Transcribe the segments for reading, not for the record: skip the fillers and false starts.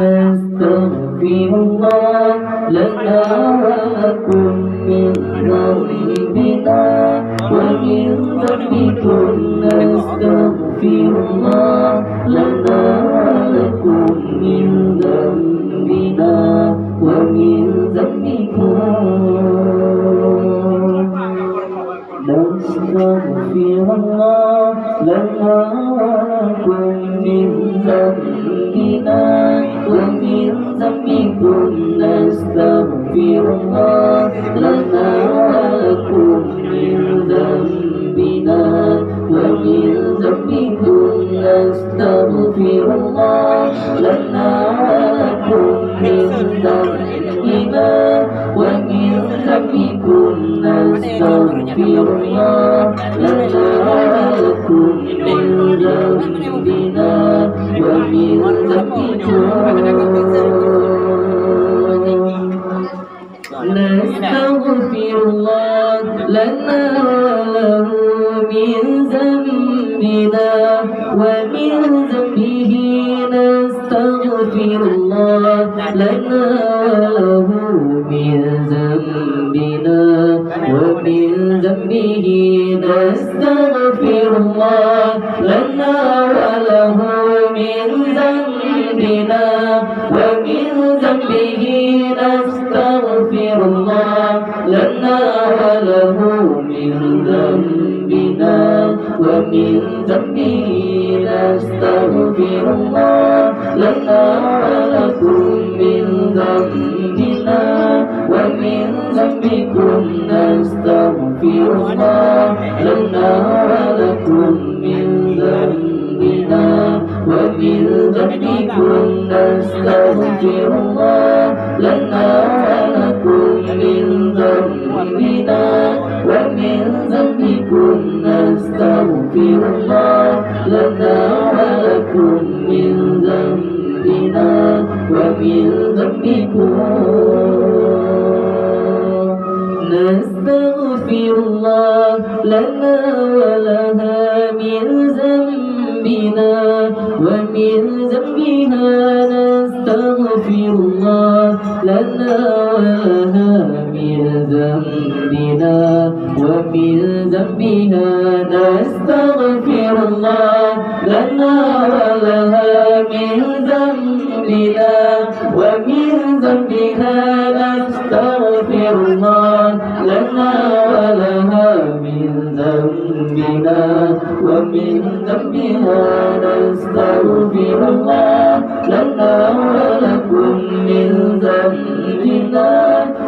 نستغفر الله لنا ولكم من ذنوبنا ومن ذنبكم نستغفر الله لنا ولكم من ذنبنا ومن ذنبكم نستغفر الله لنا ولكم من ذنبنا ومن ذنبكم نستغفر الله لنا ولكم من ذنبنا ومن ذنبكم نستغفر الله لنا ولكم من ذنبنا ومن ذنبكم نستغفر الله لنا ولكم من ذنبنا ومن ذنبكم نستغفر الله لنا وله من ذنبنا ومن ذنبه نستغفر الله لنا وله من ذنبنا ومن ذنبه نستغفر الله لنا وله من ذنبنا ومن ذنبه نستغفر الله لنا وله من ذنبنا ومن ذنبه نستغفر الله لنا ولكم من ذنبنا ومن ذنبكم نستغفر الله لنا ولكم من ذنبنا ومن ذنبكم نستغفر الله لنا ولكم من ذنبنا ومن ذنبكم نستغفر الله لنا ولكم من ذنبنا ومن ذنبكم نستغفر الله لنا ولها من ذنبنا ومن ذنبها نستغفر الله لنا ولها من ذنبنا ومن ذنبها نستغفر الله لنا ولها من ذنبنا ومن ذنبها نستغفر الله لنا ولها من ذنبنا ومن ذنبها نستغفر الله لنا ولكم من ذنبنا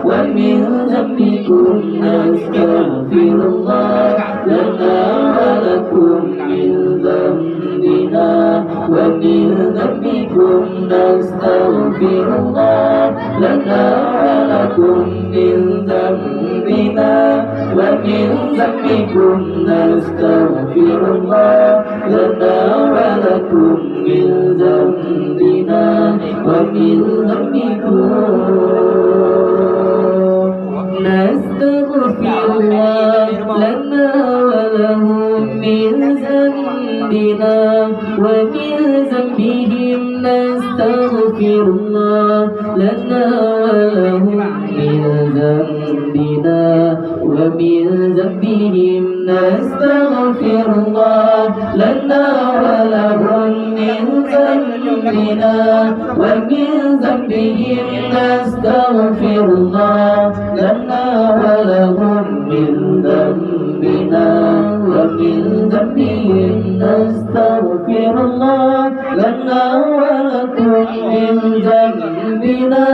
ومن ذنبكم نستغفر الله لنا ولكم من ذنبنا ومن ذنبكم نستغفر الله لنا ولكم من ذنبنا ومن ذنبكم نستغفر الله لنا ولكم من ذنبنا ومن ذنبكم نستغفر الله لنا ولهم من ذنبنا ومن ذنبهم نستغفر الله لنا ولهم من ذنبنا ومن ذنبهم نستغفر الله لنا ولهم من ذنبنا ومن ذنبهم نستغفر الله لنا ولهم من ذنبنا ومن ذنبهم نستغفر الله لنا ولكم من ذنبنا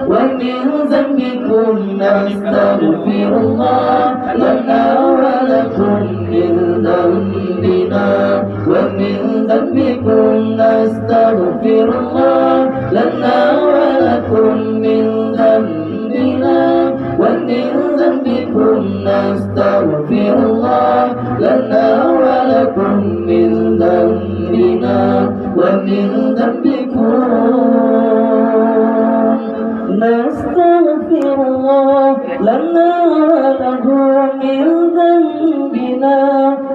ومن ذنبكم نستغفر الله لنا ولكم من ذنبنا ومن ذنبكم نستغفر الله لنا ولكم من ذنبنا ومن ذنبكم نستغفر الله لنا ولكم من ذنبنا ومن ذنبكم نستغفر الله لنا وله من ذنبنا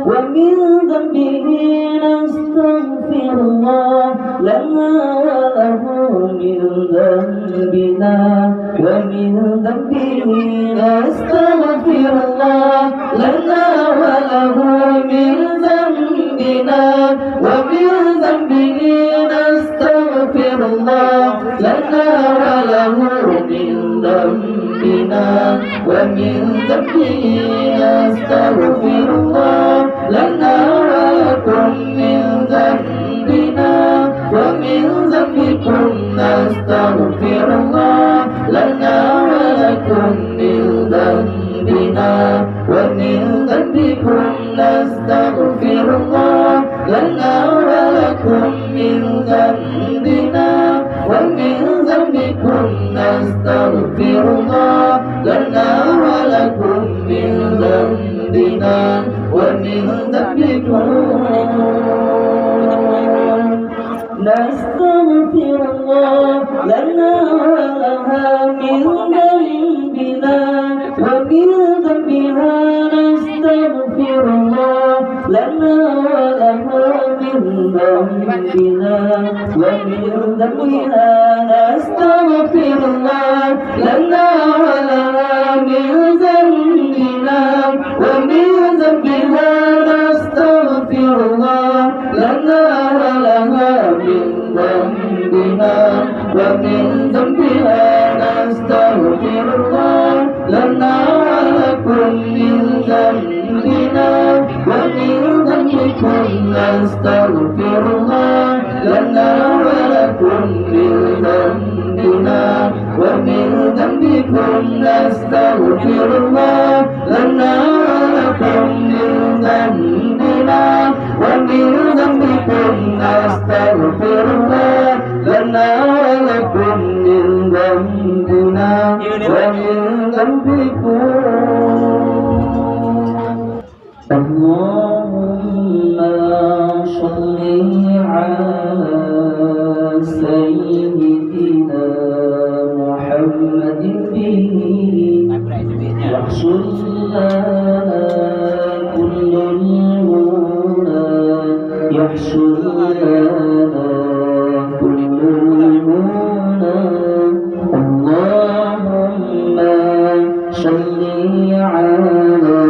ومن ذنبه نستغفر الله لنا وله من ذنبنا ومن ذنبه نستغفر الله لنا وله من ذنبنا ومن ذنبه نستغفر الله لنا وله من ذنبنا ومن ذنبه نستغفر الله لنا ولكم من ذنبنا ومن ذنبكم نستغفر الله لنا ولكم من ذنبنا ومن ذنبكم نستغفر الله لنا ولكم من ذنبنا ومن ذنبكم نستغفر الله لنا ولكم من ذنبنا ومن ذنبكم نستغفر الله لنا ولها من ذنبنا ومن ذنبها نستغفر الله لنا ولها من ذنبنا ومن ذنبها نستغفر الله لنا ولها من ذنبنا ومن ذنبها نستغفر الله لنا ولها من ذنبنا ومن ذنبها نستغفر الله لنا ولكم من ذنبنا ومن ذنبكم نستغفر الله لنا ولكم من ذنبنا ومن ذنبكم نستغفر الله لنا ولكم من ذنبنا ومن ذنبكم نستغفر الله لنا ولكم من ذنبنا ومن ذنبكم اللهم صل على سيدنا محمد به يحصل لنا كل المنى يحصل لنا كل المنى اللهم صل على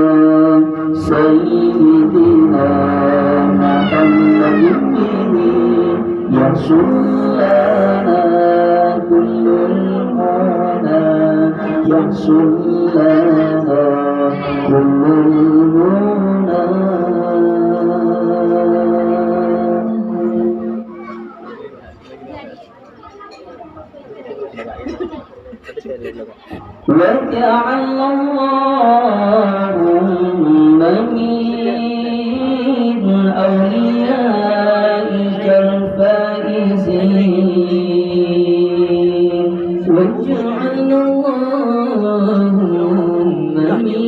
سيدنا محمد به يحصل لنا كل المنى يحصل لنا كل المنى وجعل اللهم من أوليائك الفائزين وجعل اللهم من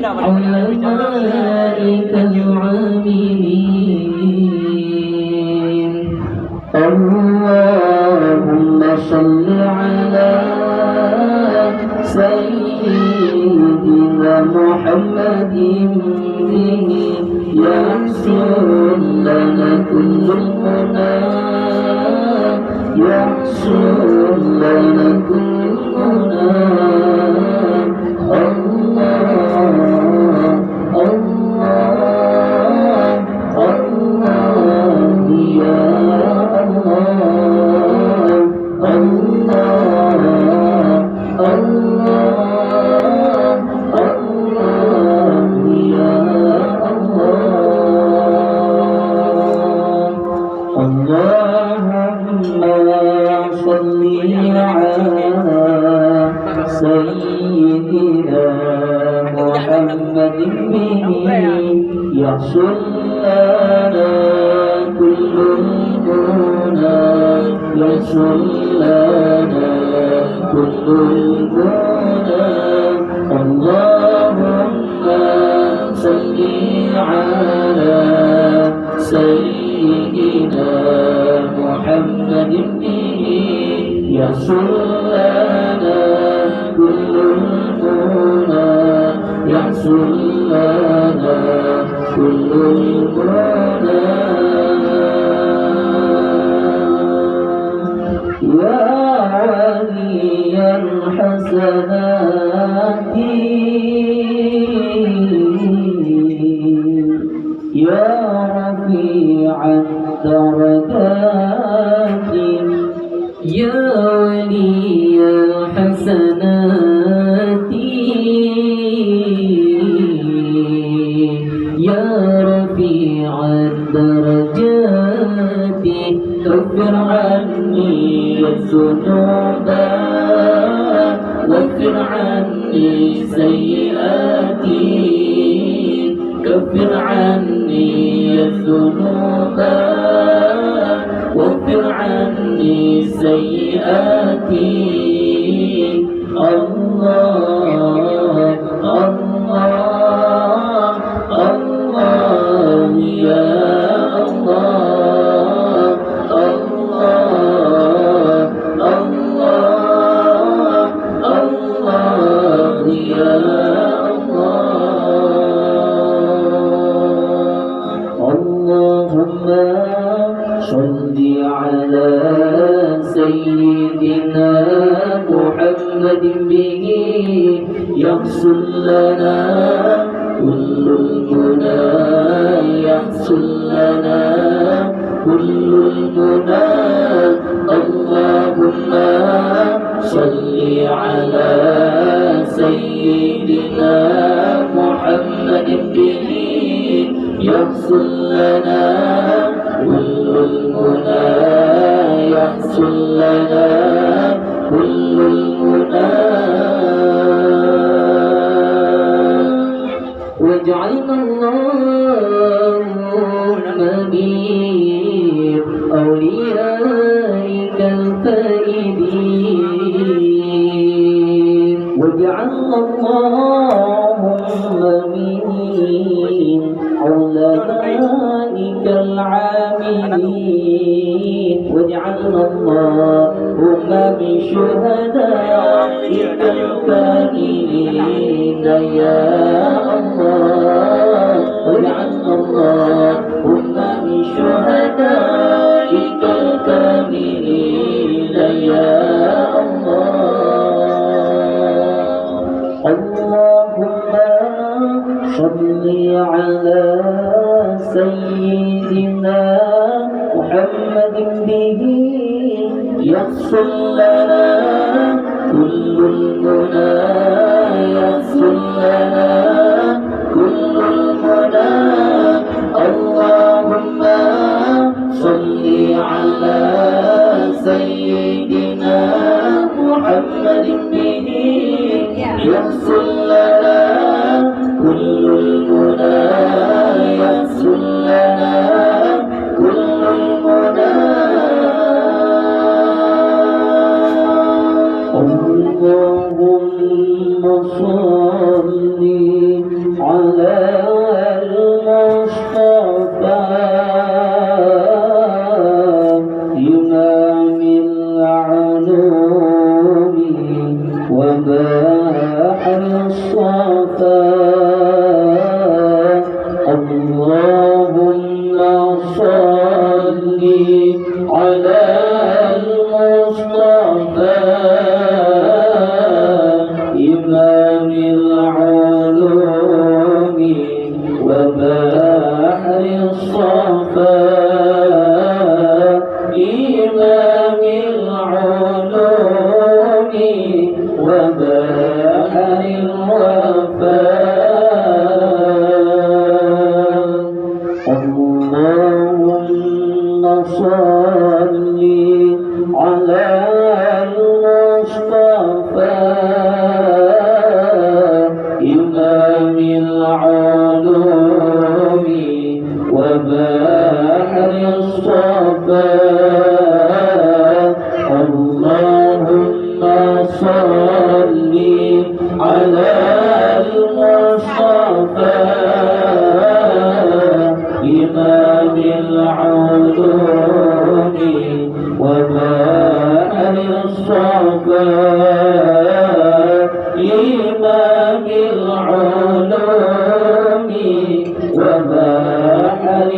علمائك العاملين اللهم صل على سيدنا محمد به يحصل لنا كل المنى يحصل لنا كل المنى الله الله الله يا الله الله الله الله يا الله اللهم صل على سيدنا محمد به يحصل لنا كل المنى يحصل لنا كل المنى اللهم صل على سيدنا محمد به يحصل لنا كل المنى يحصل لنا كل المنى يا ولي الحسنات يا رفيع الدرجات يا ولي الحسنات يا رفيع الدرجات كفر عني الذنوب واغفر عني سيئاتي كفر عني الذنوب واغفر عني سيئاتي الله الله الله يا الله الله الله الله يا الله اللهم صل على سيدنا محمد به يحصل لنا كل المنى يحصل لنا كل المنى اللهم صل على سيدنا محمد به يحصل لنا كل المنى يحصل لنا كل المنى واجعلنا اللهم من أوليائك الفائزين واجعلنا اللهم من علمائك العاملين واجعلنا اللهم من شهدائك الكاملين يا الله واجعلنا اللهم من شهدائك الكاملين يا الله اللهم صل على سيدنا محمد به يحصل لنا كل المنى يحصل لنا كل المنى اللهم صل على سيدنا محمد به يحصل لنا كل المنى يحصل لنا كل المنى اللهم صل على المصطفى إمام العلوم وباحر الصفا اللهم صل على المصطفى إمام العلوم وباحر الصفا إمام العلوم وباحر الوفاء اللهم صل على المصطفى إمام العلوم وباحر الصفا اللهم صل على المصطفى إمام العلوم وباحر الصفا إمام العلوم وباحر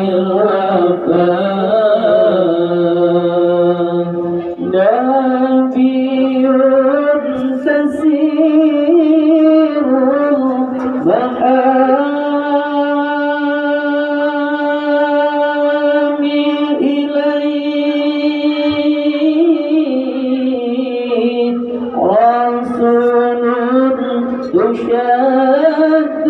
الوفاء نبي تسير محامي إليه رسول يشد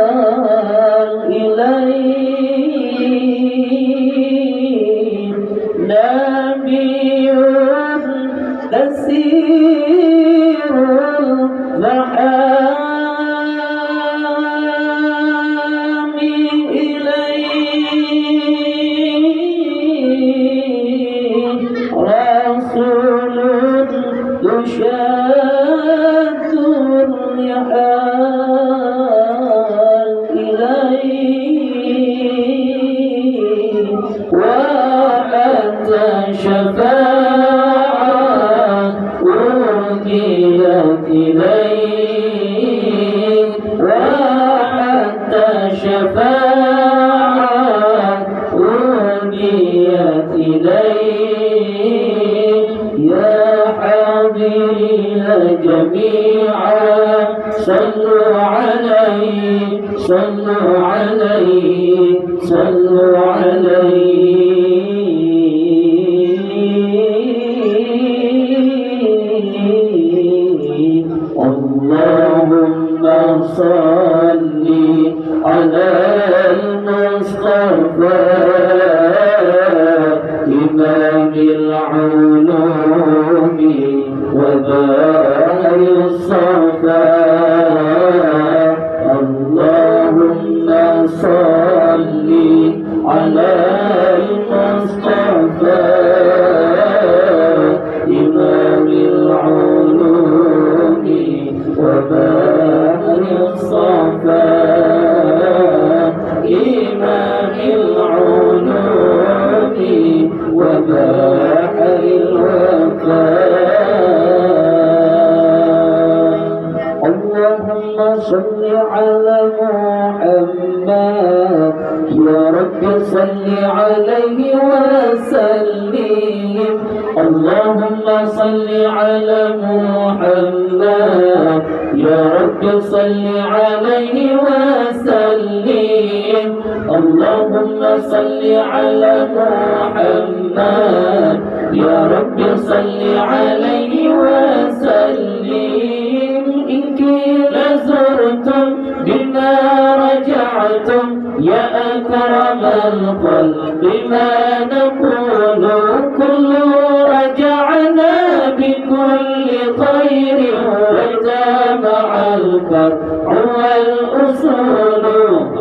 الرحال إليه نبي تسير المحامي إليه رسول يشد الرحال إليه وحتى شفاعة أهديت إليه وحتى شفاعة أهديت إليه يا حاضرين جميعا صلوا عليه صلوا عليه صلوا عليه اللهم صل على المصطفى إمام العلوم وبار الصفا اللهم صل على المصطفى إمام العلوم وبار الصفا إمام العلوم وبحر الوفاء اللهم صل على محمد يا رب صل عليه وسلم اللهم صل على محمد يا رب صل عليه وسلم اللهم صل على محمد يا رب صل عليه وسلم إن كلا زرتم بما رجعتم يا أكرم الخلق ما نقول كل رجعنا بكل خير وجمع الفرع والأصول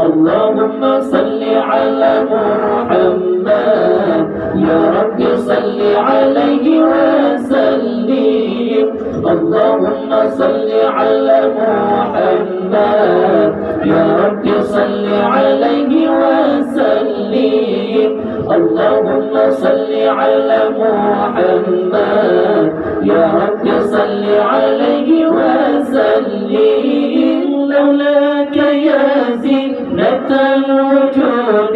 اللهم صل على محمد يا رب صل عليه وسلم اللهم صل على محمد يا رب صل عليه وسلم اللهم صل على محمد يا رب صل عليه وسلم لولاك يا زينة الوجود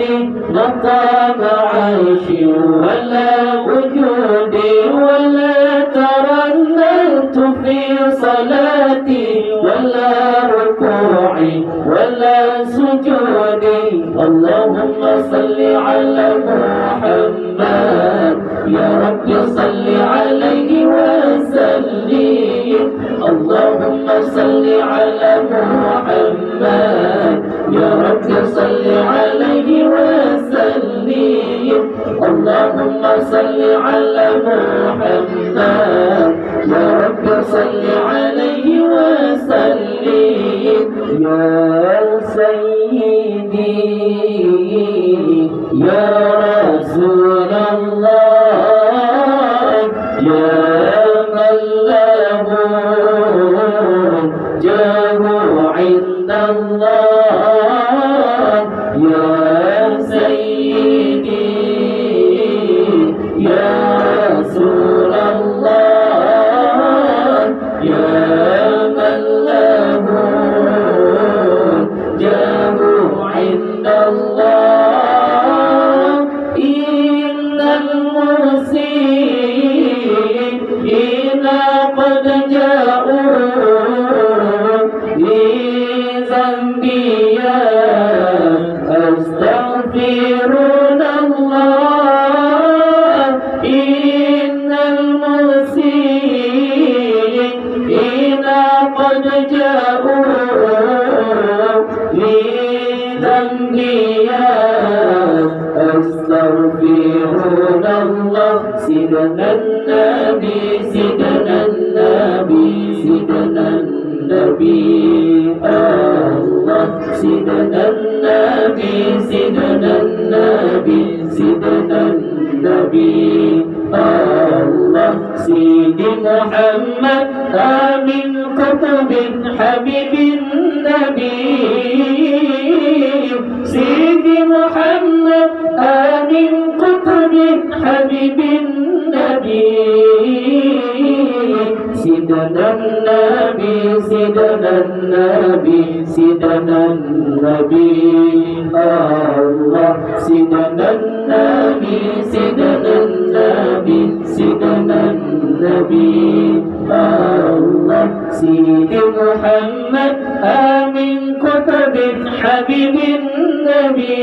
لطاب عيشي ولا وجودي ولا ترنمت في صلاتي ولا ركوعي ولا سجودي اللهم صل على محمد يا رب صل عليه وسلم اللهم صل على محمد يا رب صل عليه وسلم اللهم صل على محمد يا رب صل عليه وسلم يا سيدي يا رسول الله يا من له جاه عند الله يا سيدي يا رسول الله يا من له جاه عند الله سيدنا النبي سيدنا النبي سيدنا النبي الله سيدنا النبي سيدنا النبي سيدنا النبي الله سيدي محمد آمين كتب حبيب النبي سيدي محمد آمين كتب حبيب النبي سيدنا النبي سيدنا النبي سيدنا النبي الله سيدنا النبي سيدنا النبي سيدنا النبي الله سيدي محمد آمين كتب حبيب النبي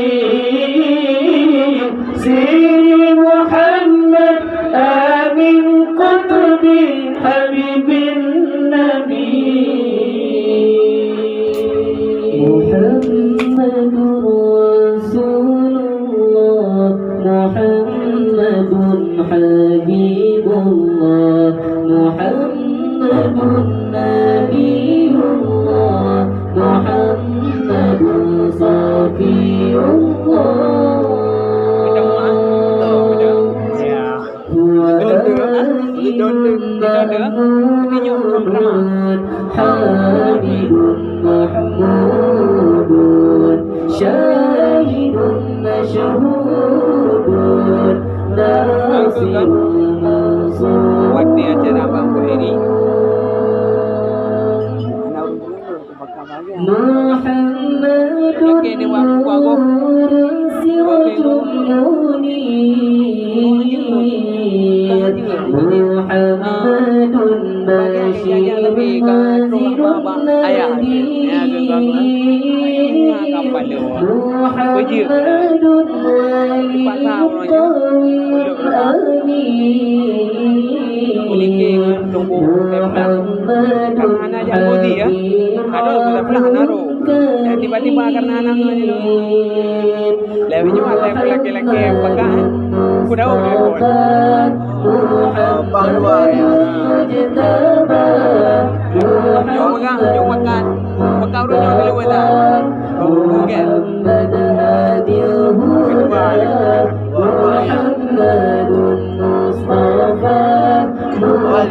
سيدي محمد آمين كتب حبيب النبي محمد رسول الله محمد حبيب الله محمد نبي الله محمد صفي الله حامد محمود شاهد مشهود ناصر منصور محمد نور سراج منير محمد بشير نذير نذير محمد ولي قوي أمين محمد tiba-tiba karena anaknya itu lebih cuma laki-laki pegang kuda jom makan pegang udah nyok dulu dah mungkin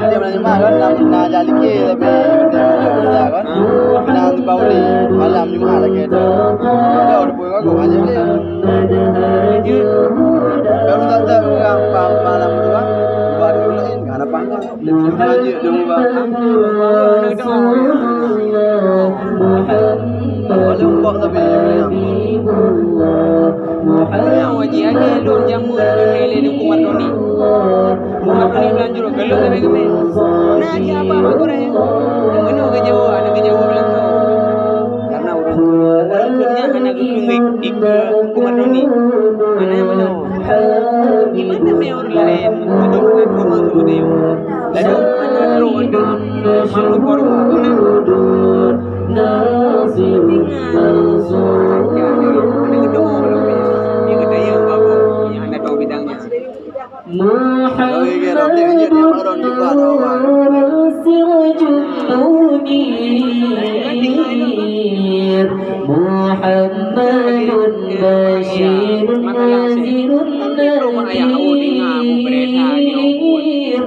dia menerima kan nak jadi ke lebih kan nak dibawli malam Jumat lagi tu dah udah boleh kau aja ni baru tak tahu apa malam tu kan baru lain kan apa kan aja dong bang belum buat tapi yang wajib aja lu jamu lele di kumar doni bilang juru kalau kami nak siapa aku raya mana kejauh anak kejauh bilang tu karena orang kerja anak ikut kumar doni mana yang mana gimana me orang lain untuk nak rumah tu dia lalu mana lu ada malu korup mana nasir mansur ada gedung belum yang kedaya babu yang anda tahu bidangnya محمد سراج منير محمد بشير نذير نذير محمد علي قوي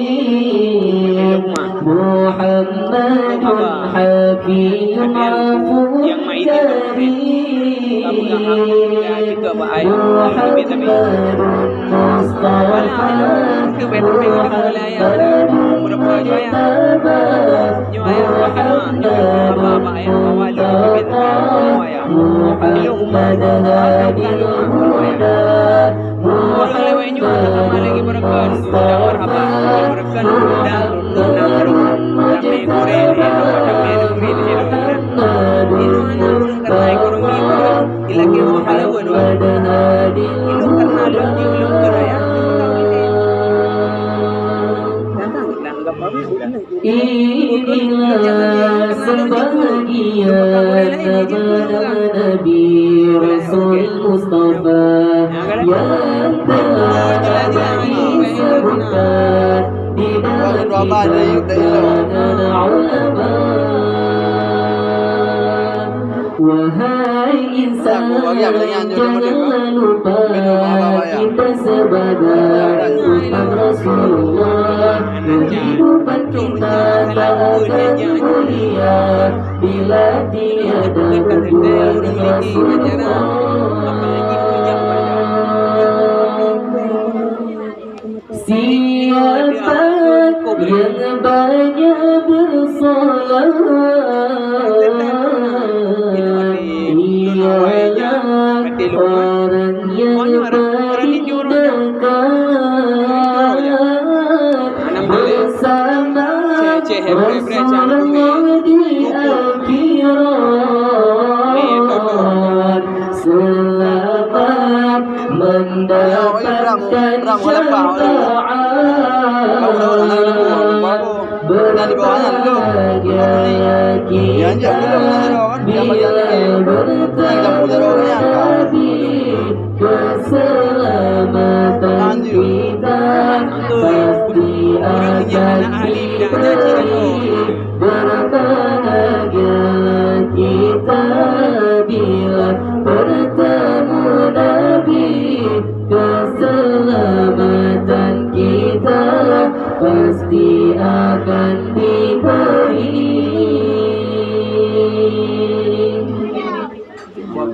أمين محمد حفيظ عفو كريم محمد محمد هادي الهدى orang lewat juga sama lagi berkan sudah marhaban berkan dan nampru tapi kurel itu tapi kurel itu karena ekonomi ilagi mahala wadu itu karena lebih belum beraya datang anggap apa Inilah sebagian nama Nabi Rasul Mustafa yang telah disebutkan di dalam kalangan ulama. Wahai insan, janganlah lupa kita sebagai umat Rasulullah. Kehidupan kita tak akan mulia bila tiada kedua Rasulullah. Siapa yang banyak bersolat, ialah orang yang paling dekat bersama Rasulullah di akhirat. Selamat mendapatkan syafaat, berbahagia kita bila bertemu di keselamatan kita pasti akan diberi. Berbahagia kita bila bertemu Nabi, keselamatan kita pasti akan diberi.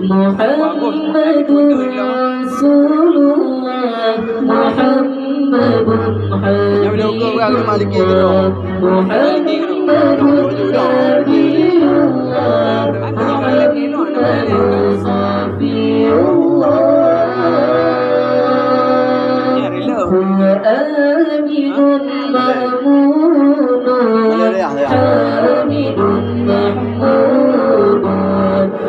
Muhammadur Rasulullah, Muhammadun Habibullah, Muhammadun Nabiyullah, Muhammadun Safiyullah. Huwa aminun ma'munun, hamidun mahmudun,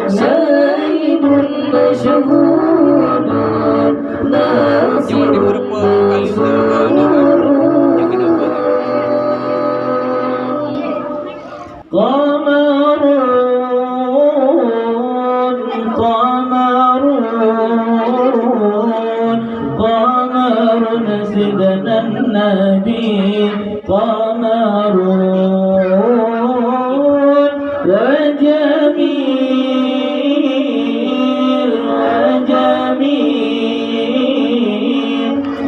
syahidun masyhudun, nasirun mansurun. Qamarun, qamarun, qamarun sidna Nabi, qamarun wa jamil, wa jamil,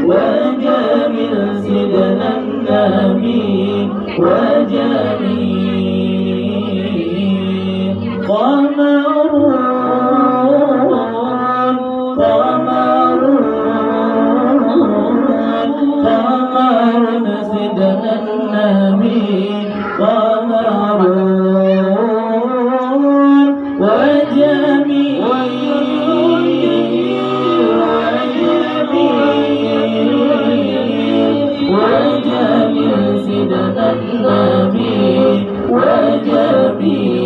wa jamil sidna Nabi, wa jamil. Qamarun, qamarun, qamarun sidna Nabi, qamarun wa jamil, wa jamil, wa jamil sidna Nabi, wa jamil.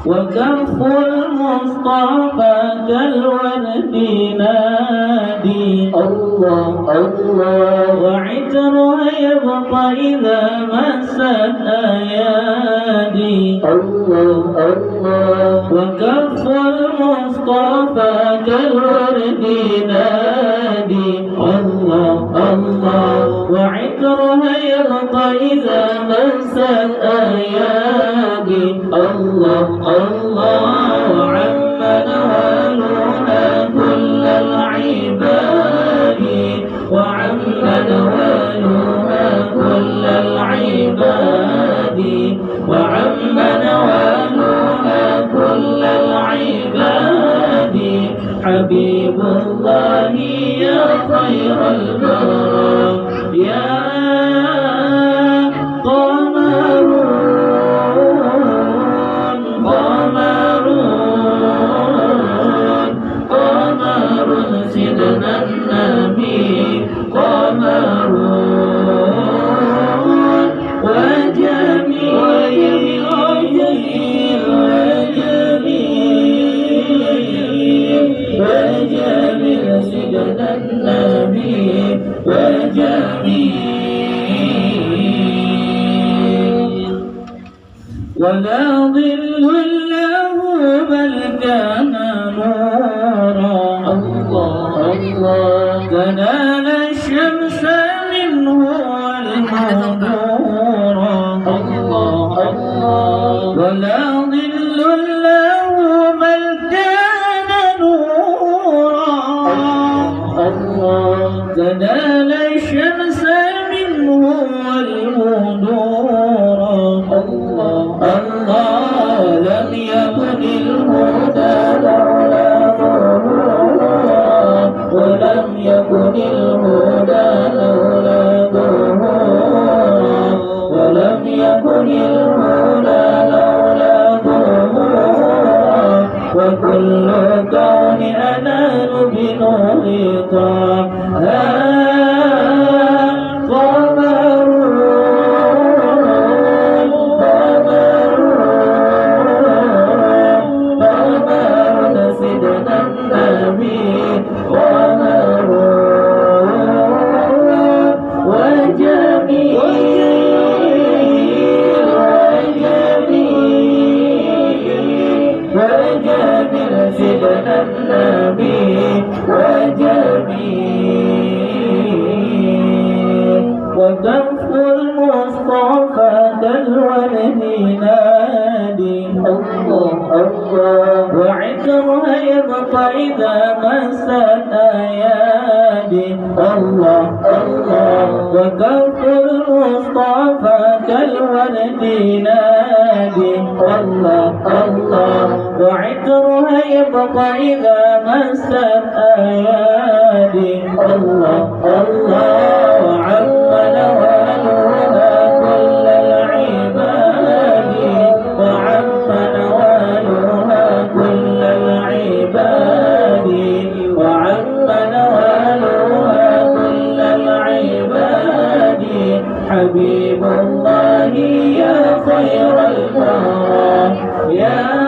وكف المصطفى كالورد نادي الله الله، وعطرها يبقى إذا مست أيادي الله الله. وكف المصطفى كالورد نادي الله الله، وعطرها يبقى إذا مست أيادي الله الله. وعم نوالها كل العباد، وعم نوالها كل العباد، وعم نوالها كل العباد. حبيب الله يا خير البرى يا سيدنا النبي، قمرون وجميل، وجميل، وجميل سيدنا النبي، ولا ظل له بل كان نورا الله الله تنال الشمس منه والنور الله الله ولا ظل له بل كان نورا الله تنال الشمس منه والنور الله الله لم يكن الهدى لولا ظهورا ولم يكن الهدى لولا ظهورا ولم يكن الهدى لولا ظهورا وكل كون أنال بنور طه سيدنا النبي وجميل وكف المصطفى كالولد ينادي الله الله وعطرها يبقى إذا مست أيادي الله الله وكف المصطفى كالولد ينادي الله الله وعطرها يبقى إذا مست أيادي الله الله وعم نوالها كل العباد وعم نوالها كل العباد وعم نوالها كل العباد حبيب الله يا خير الورى يا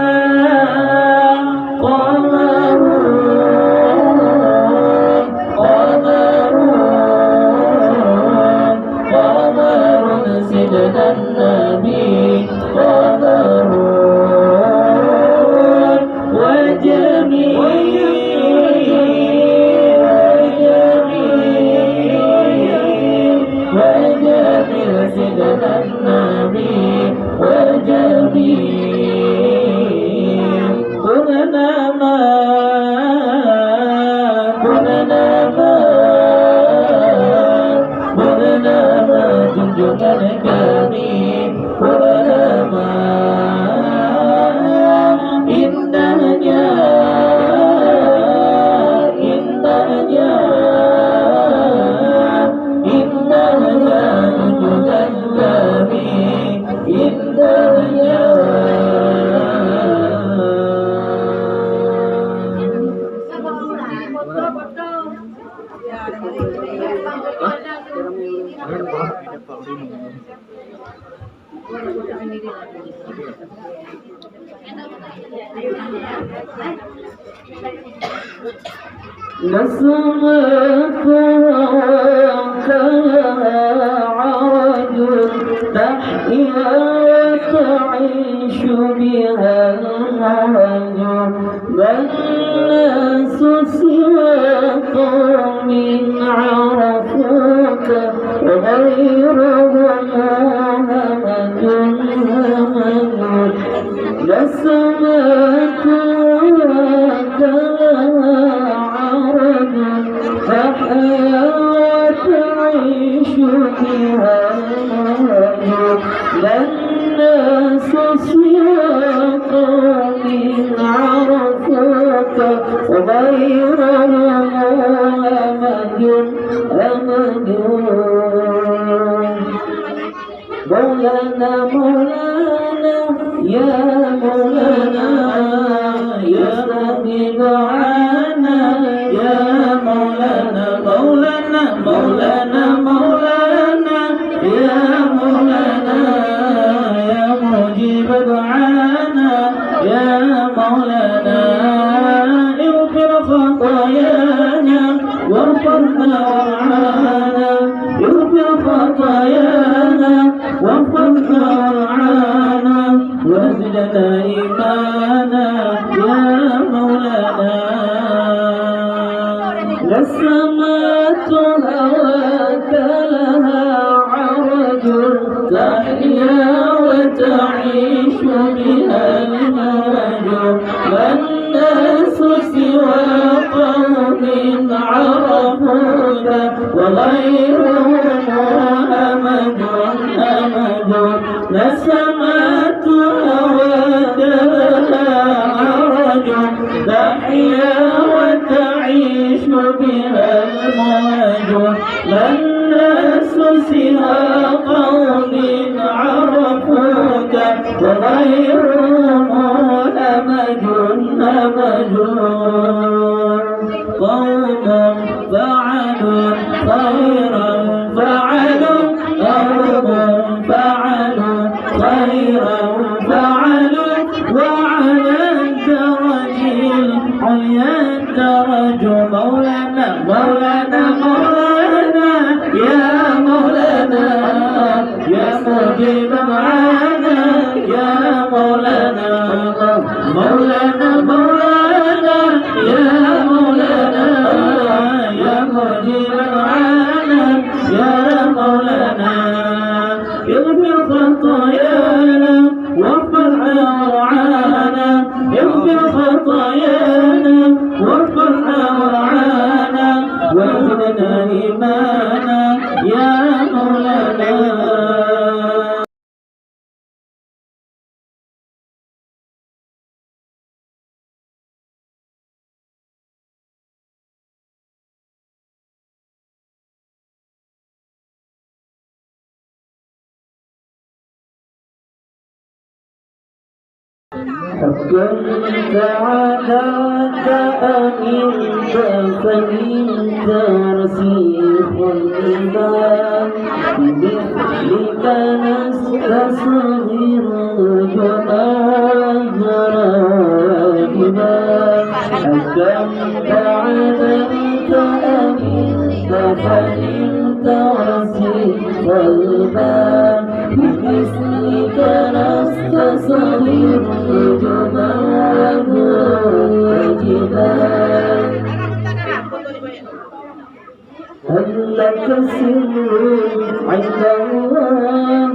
سيدنا النبي قمر وجميل وجميل سيدنا النبي وجميل كنا ما junjungan kami pertama indahnya junjungan kami indahnya نسمك عرج تحيا وتعيش بها المهج والناس سوى قوم عرفوك غيرهم همج نسمك عرج تحيا وتعيش بها المهج للناس سوى قوم عرفوك وغيرهم همج مولانا مولانا يا مولانا يا ربي دعانا يا مولانا مولانا مولانا مولانا يا مولانا يا مجيب دعانا يا مولانا اغفر خطايانا وارفعنا وارعانا اغفر خطايانا وارفعنا وارعانا وزدنا إيمانا يا مولانا نسمات هواك لها عرج تحيا وتعيش بها المرج والناس سوى قوم عرفوك وغيرهم أمد نسمات هواك لها عرج تحيا وتعيش بها المرج والناس سوى قوم عرفوك وغيرهم أمد قوم فعلوا خيرا فعلوا قوم فعلوا خيرا فعلوا وعلى الدرج العليا الدرج مولانا مولانا مولانا يا مولانا يا مجيب معانا يا مولانا مولانا مولانا يا مولانا يا مجيب معانا يا مولانا اغفر خطايانا واغفر ورعانا اغفر خطايانا واغفر ورعانا وزدنا إيمانا يا مولانا حكمت عدلت أمنت فإنت رسيخ الإيمان بمثلك نستصغر جماهيرا حكمت عدلت أمنت فإنت رسيخ الإيمان بمثلك نستصغر هل لك سر عند الله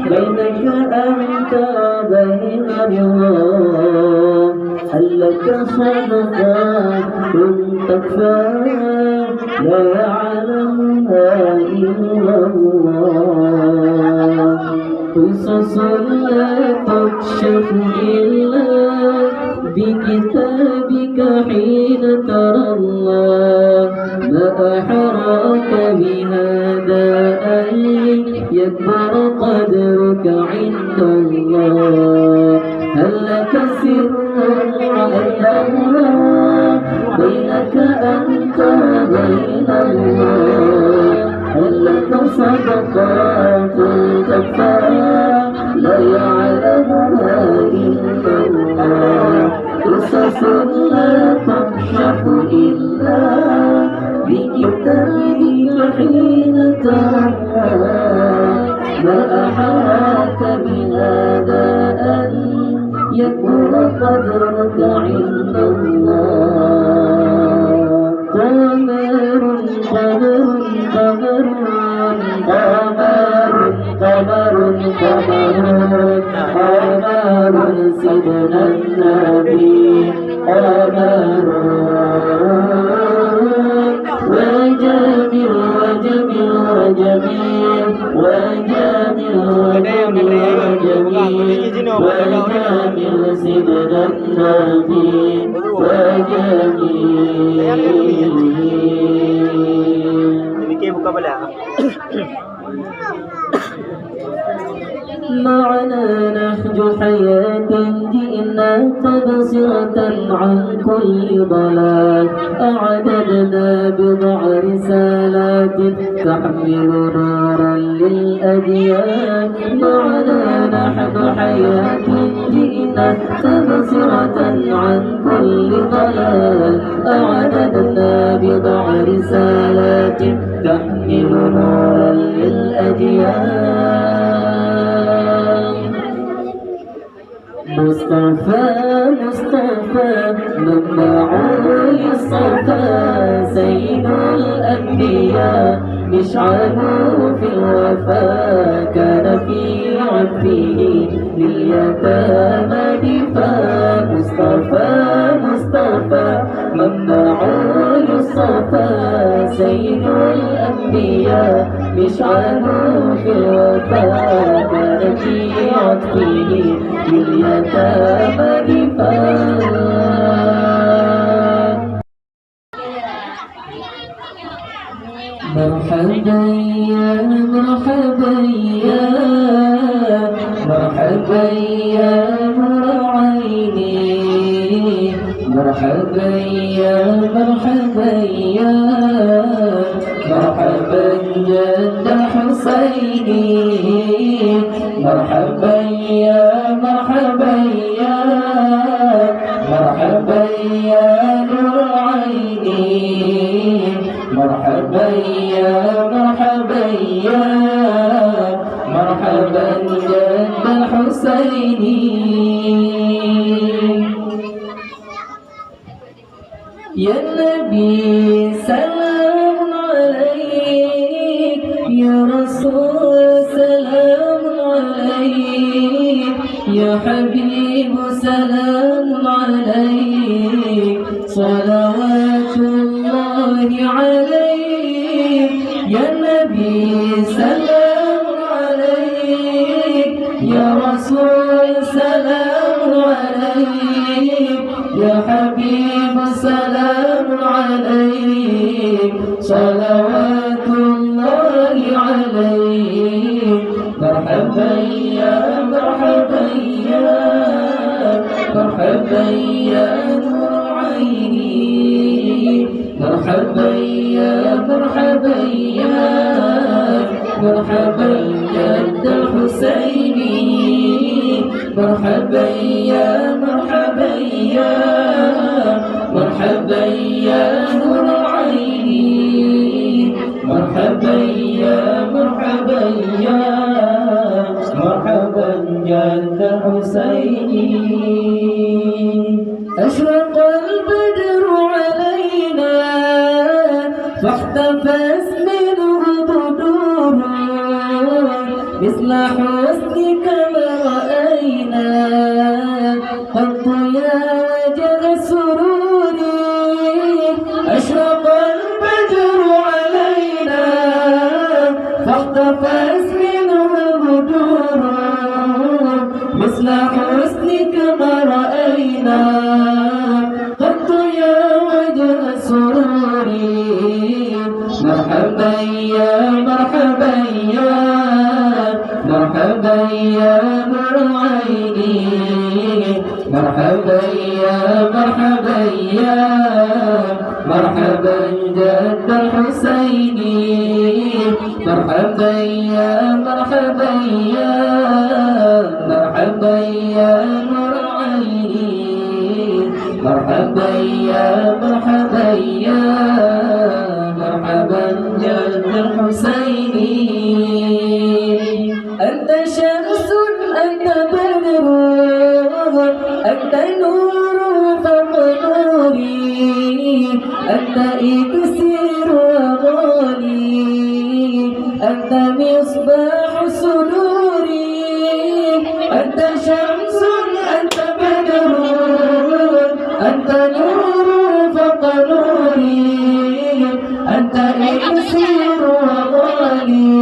بينك أنت وبين الله هل لك صدقات تكفى لا يعلمها إلا الله قصص لا تكشف إلا بكتابك حين ترى الله ما أحراك بهذا أن يكبر قدرك عند الله هل لك سر عند الله بينك أنت وبين الله هل لك صدقات تكفى لا يعلمها إلا الله قصص لا تكشف إلا بكتابك حين ترى ما أحراك بهذا أن يكبر قدرك عند الله قمر قمر قمر قمر قمر قمر قمر سيدنا النبي قمر وجميل وجميل وجميل وجميل وجميل وجميل سيدنا النبي وجميل معنا نهج حياة جئنا تبصرة عن كل ضلال أعددنا بضع رسالات تحمل نورا للأديان معنا نحن حياة جئنا تبصرة عن كل ضلال أعددنا بضع رسالات تحمل نورا للأديان مصطفى مصطفى منبع الصفا سيد الأنبياء مشعله في الوفا كان في عطفه لليتامى دفاع مصطفى مصطفى منبع الصفا سيد الأنبياء مشعله في الوفا كان في عطفه لليتامى دفاع مرحبا يا مرحبا يا مرحبا يا نور عيني مرحبا يا مرحبا يا مرحبا جد حسيني مرحبا يا مرحبا يا مرحبا يا نور عيني مرحبا يا مرحبا يا مرحبا جد الحسيني يا النبي سلام عليك يا رسول سلام عليك يا حبيب سلام عليك صلوات الله عليك يا نبي سلام عليك يا رسول سلام عليك يا حبيب سلام عليك صلوات الله عليك مرحبا يا مرحبا يا مرحبا يا نور عيني مرحبا يا مرحبا يا مرحبا جد الحسيني مرحبا يا مرحبا يا مرحبا يا نور عيني مرحبا يا مرحبا يا مرحبا جد الحسيني أشرق البدر علينا فاحتفظ منه بدور مثل حسنك ما رأينا قط يا وجه السرور أشرق البدر علينا فاحتفظ منه بدور مثل حسنك ما رأينا قط يا وجه السرور مرحبا يا مرحبا يا مرحبا يا نور عيني مرحبا يا مرحبا يا مرحبا جد الحسيني مرحبا يا مرحبا يا مرحبا يا نور عيني مرحبا يا مرحبا يا مرحبا جد الحسيني أنت شمس أنت بدر أنت نور فوق نوري أنت إكسير وغالي أنت مصباح سروري أنت شمس أنت بدر أنت نور فوق نوري أنت إكسير وغالي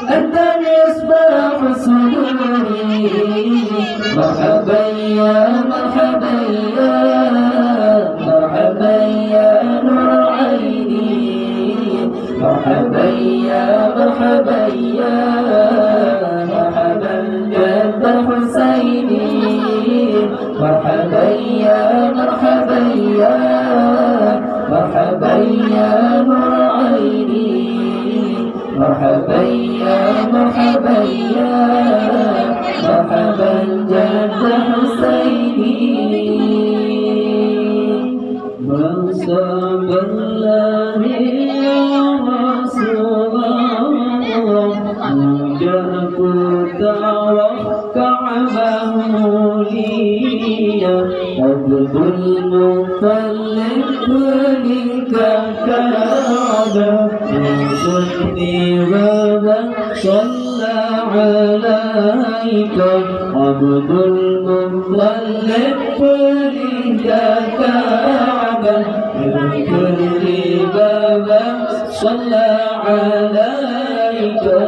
أنت مصباح سروري مرحبا يا مرحبا يا مرحبا يا نور عيني مرحبا يا مرحبا يا مرحبا جد الحسيني مرحبا يا مرحبا يا مرحبا يا نور عيني مرحبا يا مرحبا يا مرحبا جد حسيني منصب الله يا رسول الله وجهك دعوة كعبه mulia Abdul Muttalib Kaaba Sunni Baba Shalla alaika Abdul Muttalib Kaaba Sunni Baba Shalla alaika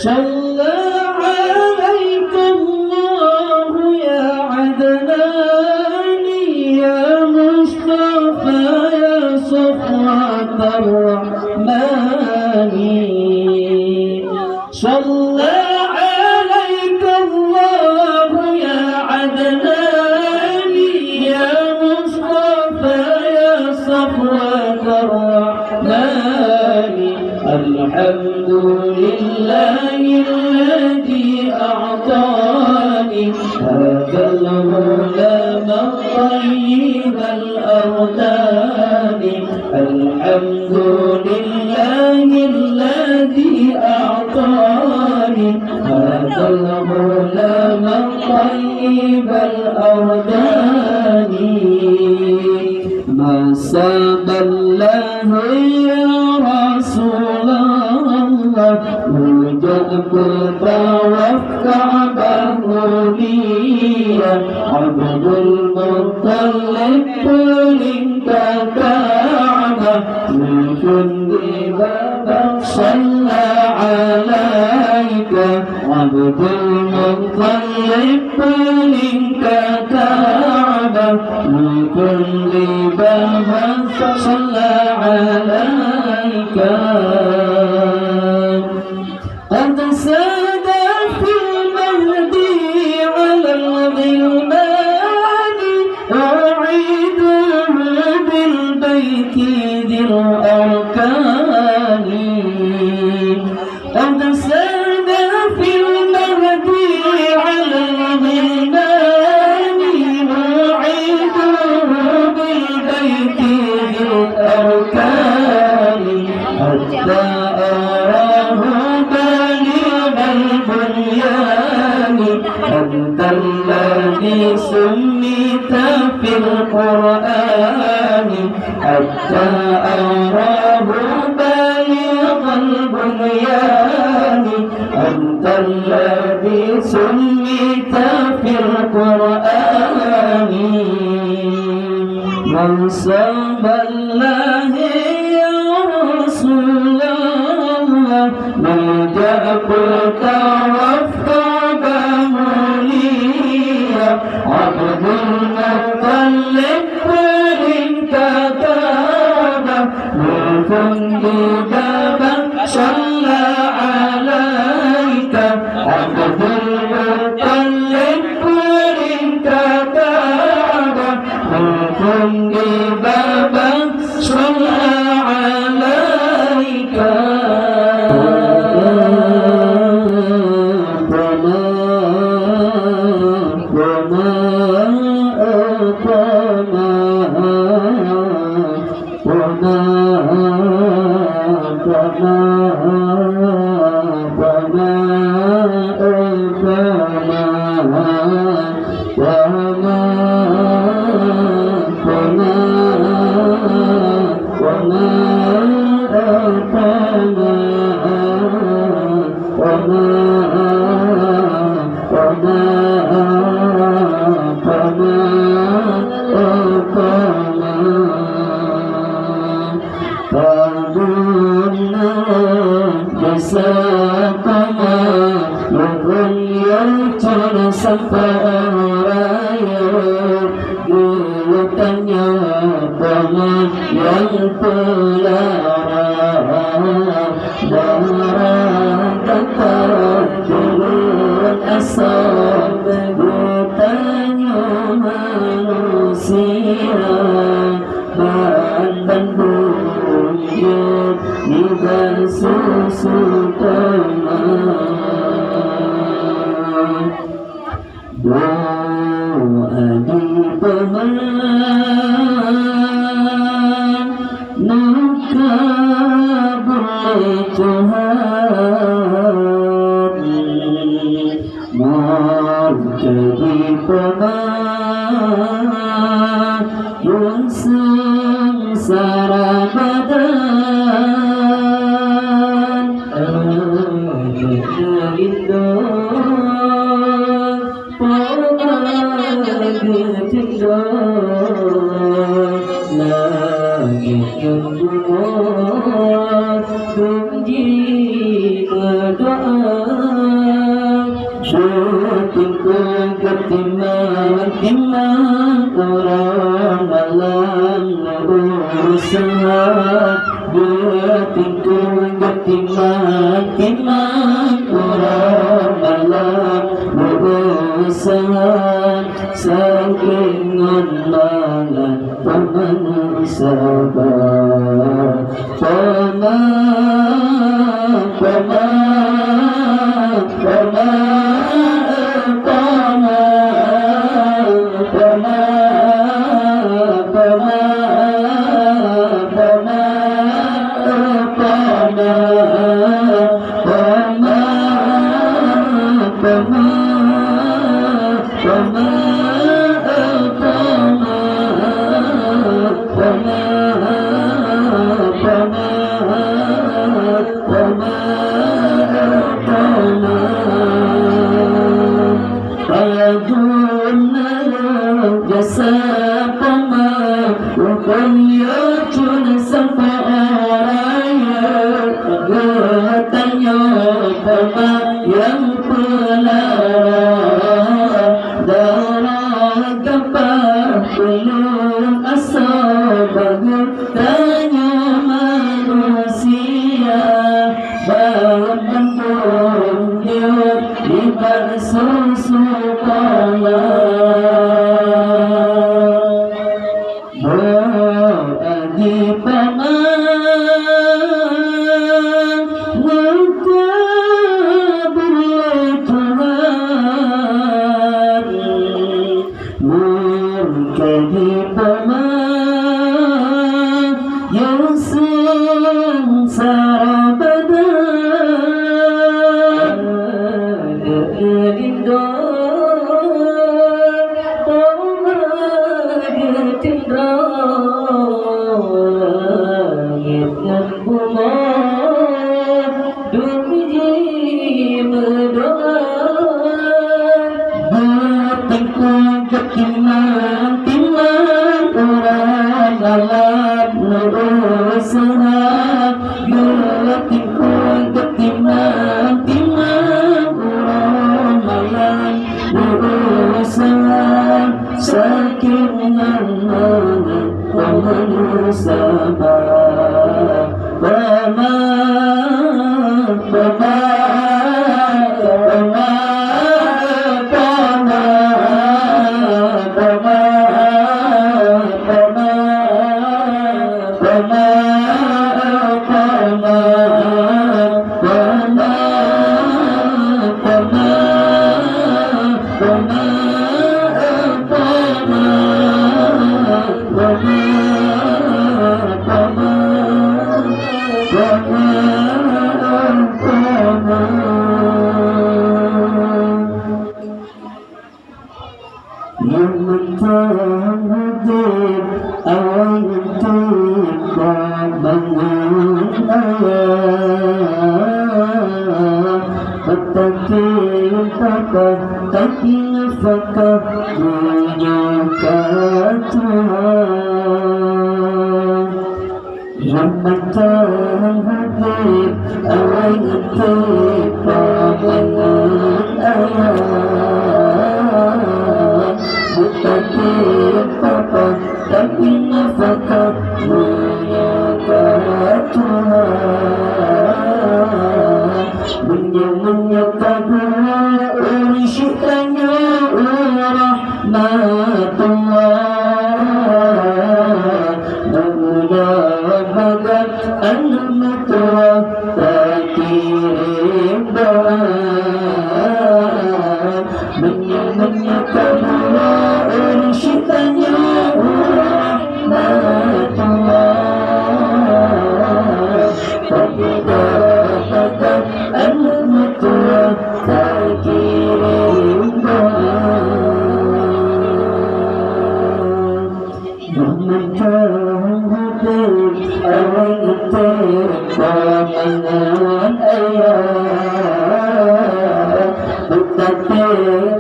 صلى عليك الله يا عدناني يا مصطفى يا صفوة الرحمن صلى عليك الله يا عدناني يا مصطفى يا صفوة الرحمن الحمد لله الذي أعطاني هذا الغلام الطيب الأرضان الحمد لله الذي أعطاني هذا الغلام الطيب الأرضان ما ساب الله يا رسول الله وجدك توفى بهوليا عبد المطلب لك كعبة من كل باب صلى عليك عبد المطلب لك كعبة من كل باب صلى عليك قد ساد في المهدي على الغلمان أعيده بالبيت ذي الأركان قد ساد في المهدي على الغلمان أعيده بالبيت ذي الأركان حتى أراه أنت الذي سميت في القرآن حتى أراه بالغ البنيان أنت الذي سميت في القرآن من صاب الله يا رسول الله من جاءك عبد المطلب لك كعبة من كل باب صلى عليك عبد المطلب لك كعبة من كل باب صلى عليك jadi pernah yang sengsara badan langit yang bunga benci berdoa syutingku ketimbang orang malam berusaha syutingku ketimbang orang malam berusaha saking online paman sabar yang pelara darah gapah belum asal tanya manusia berbentuk hidup di susu kala beradi jadi paman yang sengsara badan langit yang bunga benci berdoa timang orang dalam berusaha gelatiku timang orang dalam berusaha saking paman sabar yang mentang hadir awal tiba bangun ayah Batakin pakah takin fakah menyukai Tuhan yang mentang hadir awal tiba bangun ayah Batakin pakah takin fakah menyukai Tuhan menyatakan ursyitanya rahmatullah mudah-mudahan al-mutuah takirim doa menyatakan ursyitanya rahmatullah mudah-mudahan al-mutuah takirim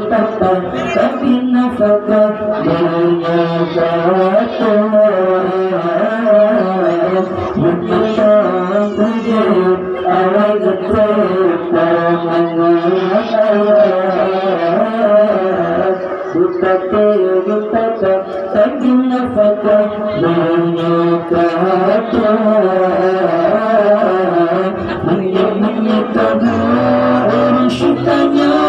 papa tapi nafkah menyapa Tuhan menyapa Tuhan awal ketuk pamangan buta tapi nafkah menyapa Tuhan menyapa orang syukurnya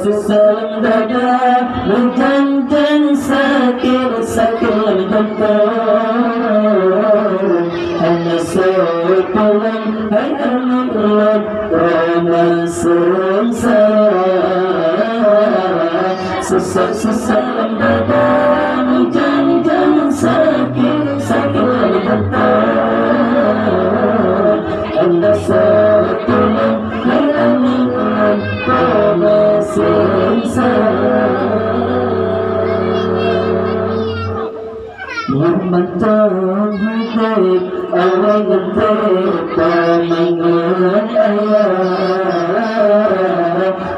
susah dada menjantan sakit menjantan hanya sepulang hai anak ulat ramah sengsara susah dada menjantan sakit menjantan hanya sepulang hai anak ulat ramah yang mentang hidup awal ngetik pamangan ayah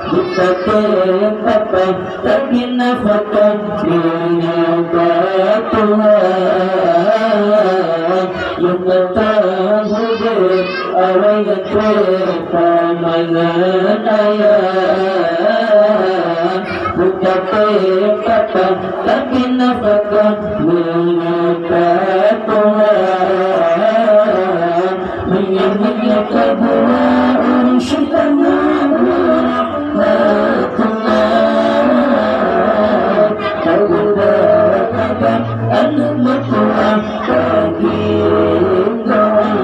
buta papa tapi nafkah menyapa Tuhan yang mentang hidup awal ngetik pamangan ayah buta papa tapi nafkah menyapa Tuhan menyapa Tuhan syukurnya rahmatullah kau berkata anak Tuhan bagi doa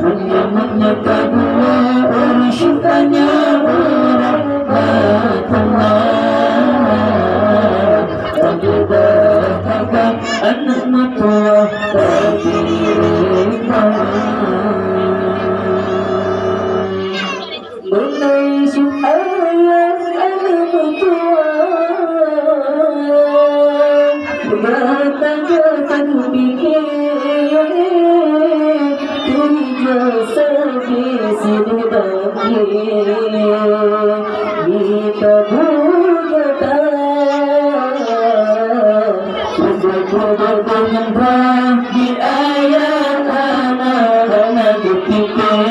menyapa Tuhan syukurnya anak matua bagi menai ayat anak matua bertanya pikir jasa di sini bagi kita berkata dengan bagi ayat anak dipikir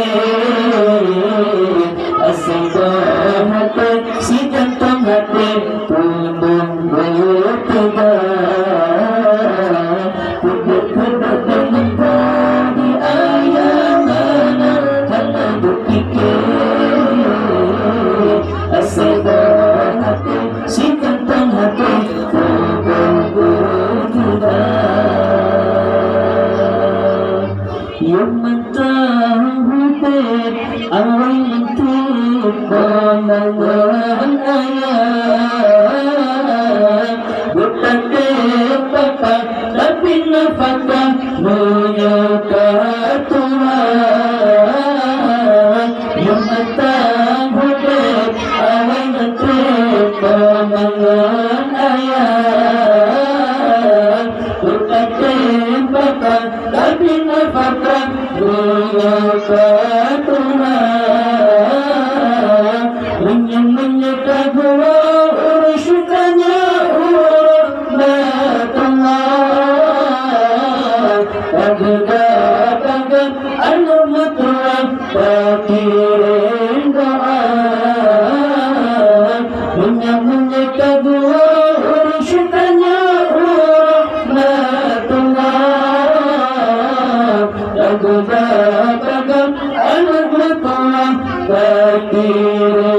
asal hati si jantung hati tumbuh bertebar dengan bagi ayat anak dipikir asal hati si jantung hati yang mentang hidup awal mentik pamangan ayah buta papa tapi nafkah menyapa Tuhan yang mentang hidup awal mentik pamangan ayah buta papa tapi nafkah menyapa Tuhan menyapa Tuhan syukurnya rahmatullah bagi anak Tuhan pakirin doa menyapa Tuhan syukurnya مطلع تكبير